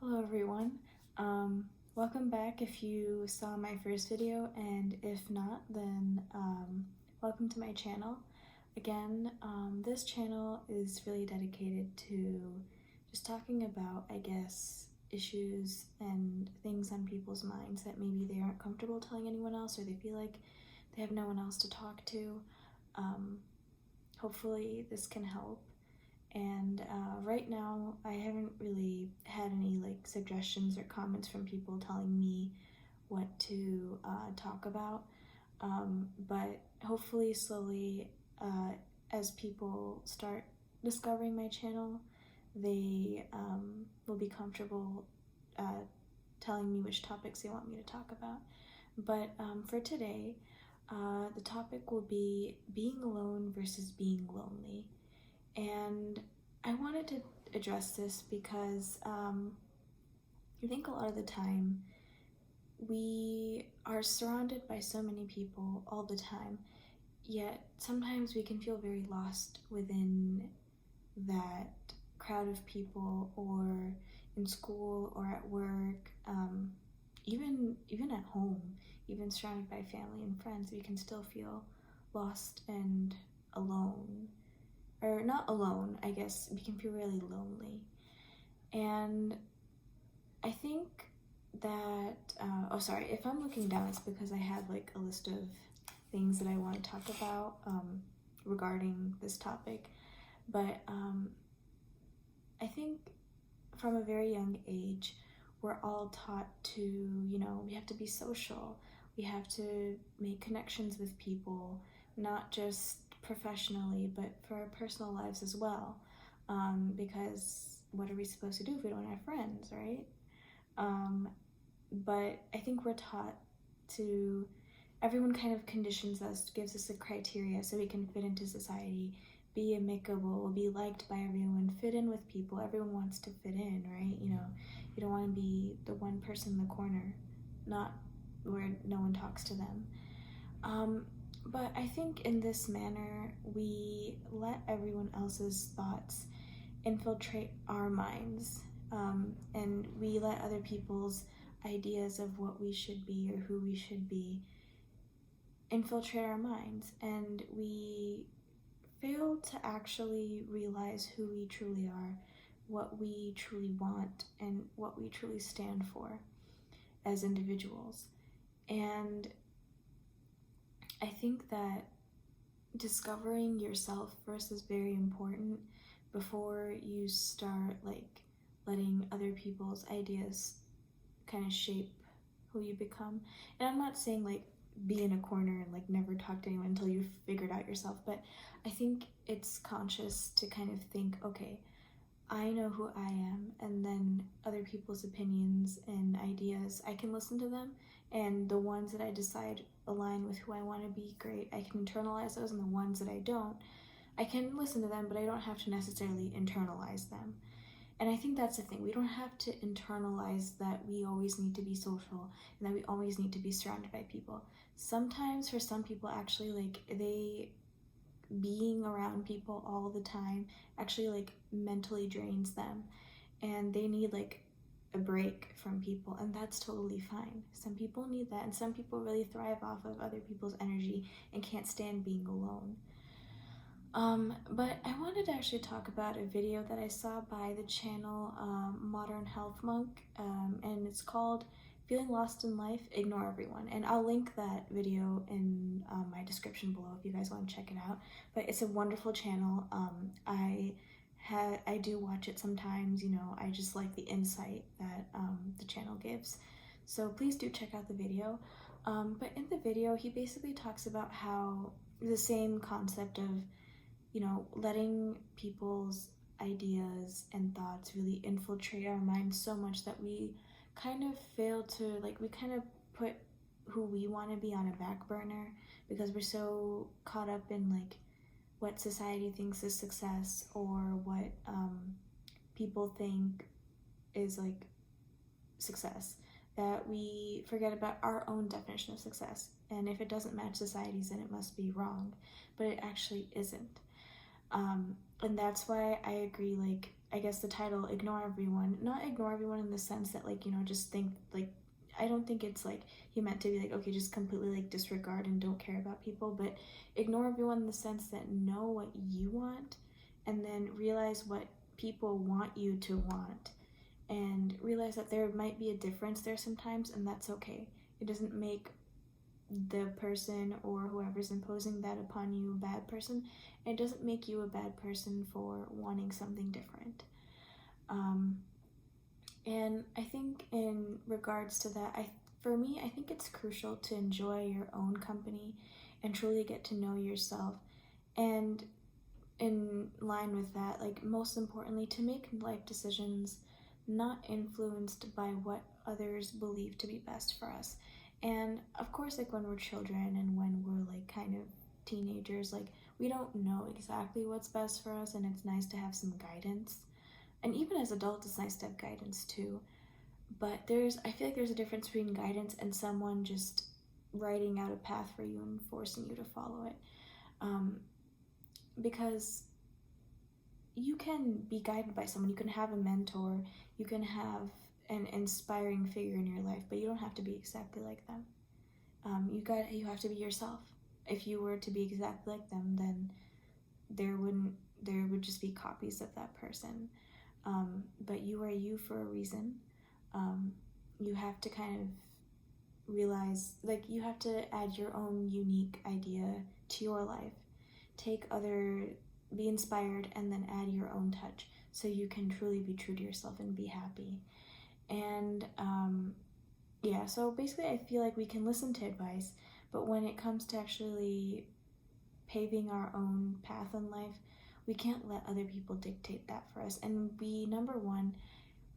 Hello everyone. Welcome back if you saw my first video, and if not, then welcome to my channel. Again, this channel is really dedicated to just talking about, I guess, issues and things on people's minds that maybe they aren't comfortable telling anyone else, or they feel like they have no one else to talk to. Hopefully this can help. And right now I haven't really had any suggestions or comments from people telling me what to talk about, but hopefully slowly as people start discovering my channel, they will be comfortable telling me which topics they want me to talk about. But for today, the topic will be being alone versus being lonely. And I wanted to address this because I think a lot of the time we are surrounded by so many people all the time, yet sometimes we can feel very lost within that crowd of people, or in school or at work, even at home, even surrounded by family and friends. We can still feel lost and alone. Or not alone, I guess, we can feel really lonely. And I think that, if I'm looking down, it's because I had a list of things that I want to talk about regarding this topic. But I think from a very young age, we're all taught to, we have to be social. We have to make connections with people, not just professionally, but for our personal lives as well, because what are we supposed to do if we don't have friends, right? But I think we're taught to, everyone kind of conditions us, gives us a criteria so we can fit into society, be amicable, be liked by everyone, fit in with people. Everyone wants to fit in, right? You don't want to be the one person in the corner, not where no one talks to them. But I think in this manner, we let everyone else's thoughts infiltrate our minds, and we let other people's ideas of what we should be or who we should be infiltrate our minds, and we fail to actually realize who we truly are, what we truly want, and what we truly stand for as individuals. And I think that discovering yourself first is very important before you start letting other people's ideas kind of shape who you become. And I'm not saying be in a corner and never talk to anyone until you've figured out yourself, but I think it's conscious to kind of think, okay, I know who I am, and then other people's opinions and ideas, I can listen to them, and the ones that I decide align with who I want to be, great, I can internalize those, and the ones that I don't, I can listen to them, but I don't have to necessarily internalize them. And I think that's the thing, we don't have to internalize that we always need to be social and that we always need to be surrounded by people. Sometimes for some people, actually, being around people all the time actually mentally drains them, and they need a break from people, and that's totally fine. Some people need that, and some people really thrive off of other people's energy and can't stand being alone. But I wanted to actually talk about a video that I saw by the channel ModernHealthMonk, and it's called Feeling Lost in Life, Ignore Everyone. And I'll link that video in my description below if you guys want to check it out. But it's a wonderful channel. I do watch it sometimes, I just like the insight that the channel gives. So please do check out the video. But in the video, he basically talks about how the same concept of, letting people's ideas and thoughts really infiltrate our minds so much that we kind of fail to, we kind of put who we want to be on a back burner because we're so caught up in what society thinks is success, or what people think is success, that we forget about our own definition of success. And if it doesn't match society's, then it must be wrong, but it actually isn't. And that's why I agree, I guess the title, ignore everyone. Not ignore everyone in the sense that, like, just think, like, I don't think it's, like, he meant to be, like, okay, just completely, like, disregard and don't care about people, but ignore everyone in the sense that know what you want, and then realize what people want you to want, and realize that there might be a difference there sometimes, and that's okay. It doesn't make the person or whoever's imposing that upon you a bad person. It doesn't make you a bad person for wanting something different. And I think in regards to that, for me, I think it's crucial to enjoy your own company and truly get to know yourself. And in line with that, like, most importantly, to make life decisions not influenced by what others believe to be best for us. And of course, like, when we're children and when we're, like, kind of teenagers, like, we don't know exactly what's best for us, and it's nice to have some guidance. And even as adults, it's nice to have guidance too. But I feel like there's a difference between guidance and someone just writing out a path for you and forcing you to follow it. Because you can be guided by someone, you can have a mentor, you can have an inspiring figure in your life, but you don't have to be exactly like them. You have to be yourself. If you were to be exactly like them, then there would just be copies of that person. But you are you for a reason. You have to kind of realize, like, you have to add your own unique idea to your life. Be inspired, and then add your own touch so you can truly be true to yourself and be happy. And yeah, so basically I feel like we can listen to advice, but when it comes to actually paving our own path in life, we can't let other people dictate that for us. And we, number one,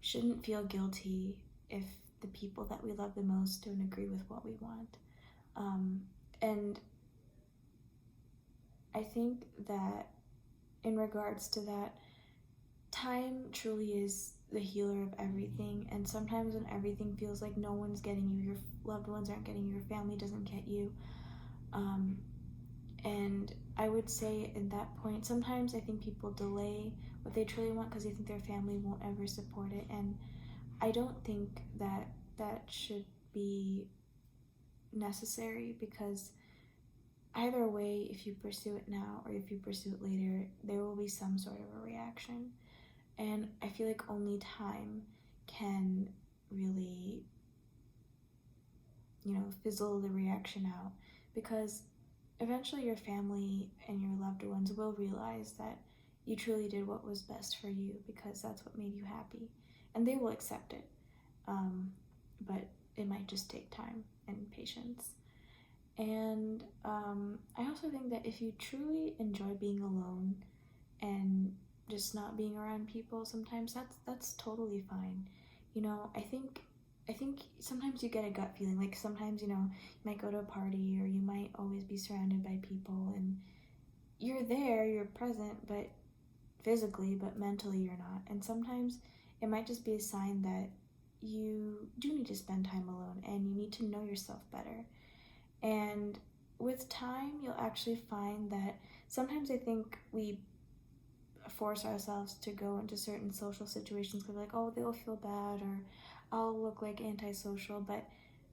shouldn't feel guilty if the people that we love the most don't agree with what we want. And I think that in regards to that, time truly is the healer of everything. And sometimes when everything feels like no one's getting you, your loved ones aren't getting you, your family doesn't get you, and I would say at that point, sometimes I think people delay what they truly want because they think their family won't ever support it. And I don't think that should be necessary, because either way, if you pursue it now or if you pursue it later, there will be some sort of a reaction. And I feel like only time can really, fizzle the reaction out, because eventually your family and your loved ones will realize that you truly did what was best for you, because that's what made you happy, and they will accept it. But it might just take time and patience. And I also think that if you truly enjoy being alone and just not being around people, sometimes that's totally fine. I think sometimes you get a gut feeling, like sometimes, you might go to a party, or you might always be surrounded by people, and you're there, you're present, but physically, but mentally you're not. And sometimes it might just be a sign that you do need to spend time alone, and you need to know yourself better. And with time, you'll actually find that sometimes I think we force ourselves to go into certain social situations because we're like, oh, they'll feel bad, or I'll look like antisocial. But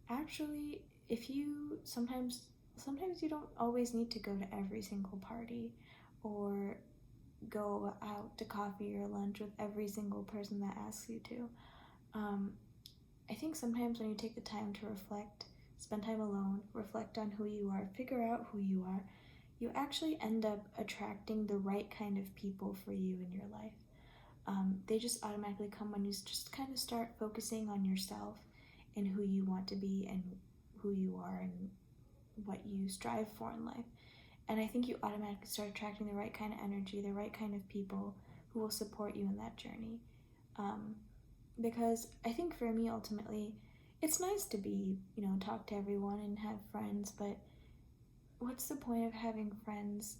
actually, sometimes you don't always need to go to every single party or go out to coffee or lunch with every single person that asks you to. I think sometimes when you take the time to reflect, spend time alone, reflect on who you are, figure out who you are, you actually end up attracting the right kind of people for you in your life. They just automatically come when you just kind of start focusing on yourself and who you want to be and who you are and what you strive for in life. And I think you automatically start attracting the right kind of energy, the right kind of people who will support you in that journey. Because I think for me, ultimately, it's nice to be, talk to everyone and have friends, but what's the point of having friends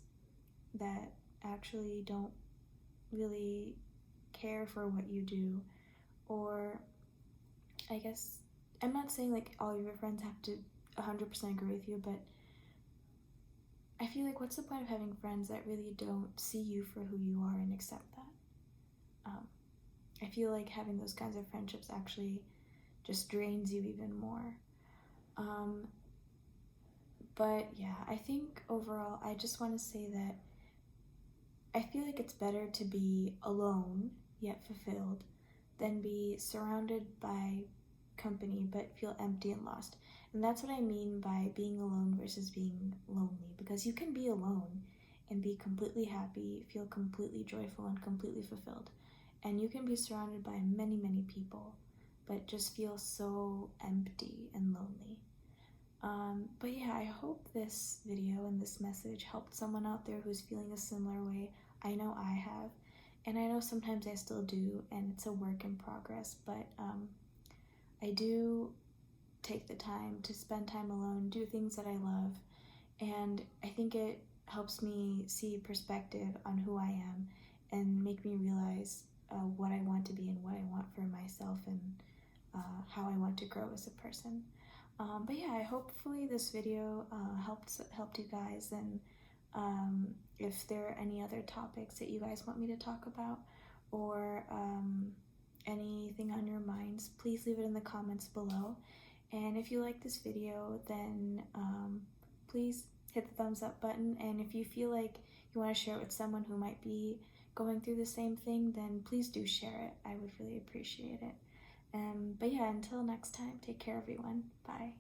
that actually don't really care for what you do? Or, I guess, I'm not saying like all your friends have to 100% agree with you, but I feel like what's the point of having friends that really don't see you for who you are and accept that? I feel like having those kinds of friendships actually just drains you even more. But yeah, I think overall, I just want to say that I feel like it's better to be alone yet fulfilled than be surrounded by company but feel empty and lost. And that's what I mean by being alone versus being lonely, because you can be alone and be completely happy, feel completely joyful and completely fulfilled. And you can be surrounded by many, many people but just feel so empty and lonely. But yeah, I hope this video and this message helped someone out there who's feeling a similar way. I know I have, and I know sometimes I still do, and it's a work in progress, but I do take the time to spend time alone, do things that I love, and I think it helps me see perspective on who I am and make me realize what I want to be and what I want for myself, and how I want to grow as a person. But yeah, hopefully this video helped you guys, and if there are any other topics that you guys want me to talk about, or anything on your minds, please leave it in the comments below. And if you like this video, then please hit the thumbs up button, and if you feel like you want to share it with someone who might be going through the same thing, then please do share it. I would really appreciate it. But yeah, until next time, take care everyone. Bye.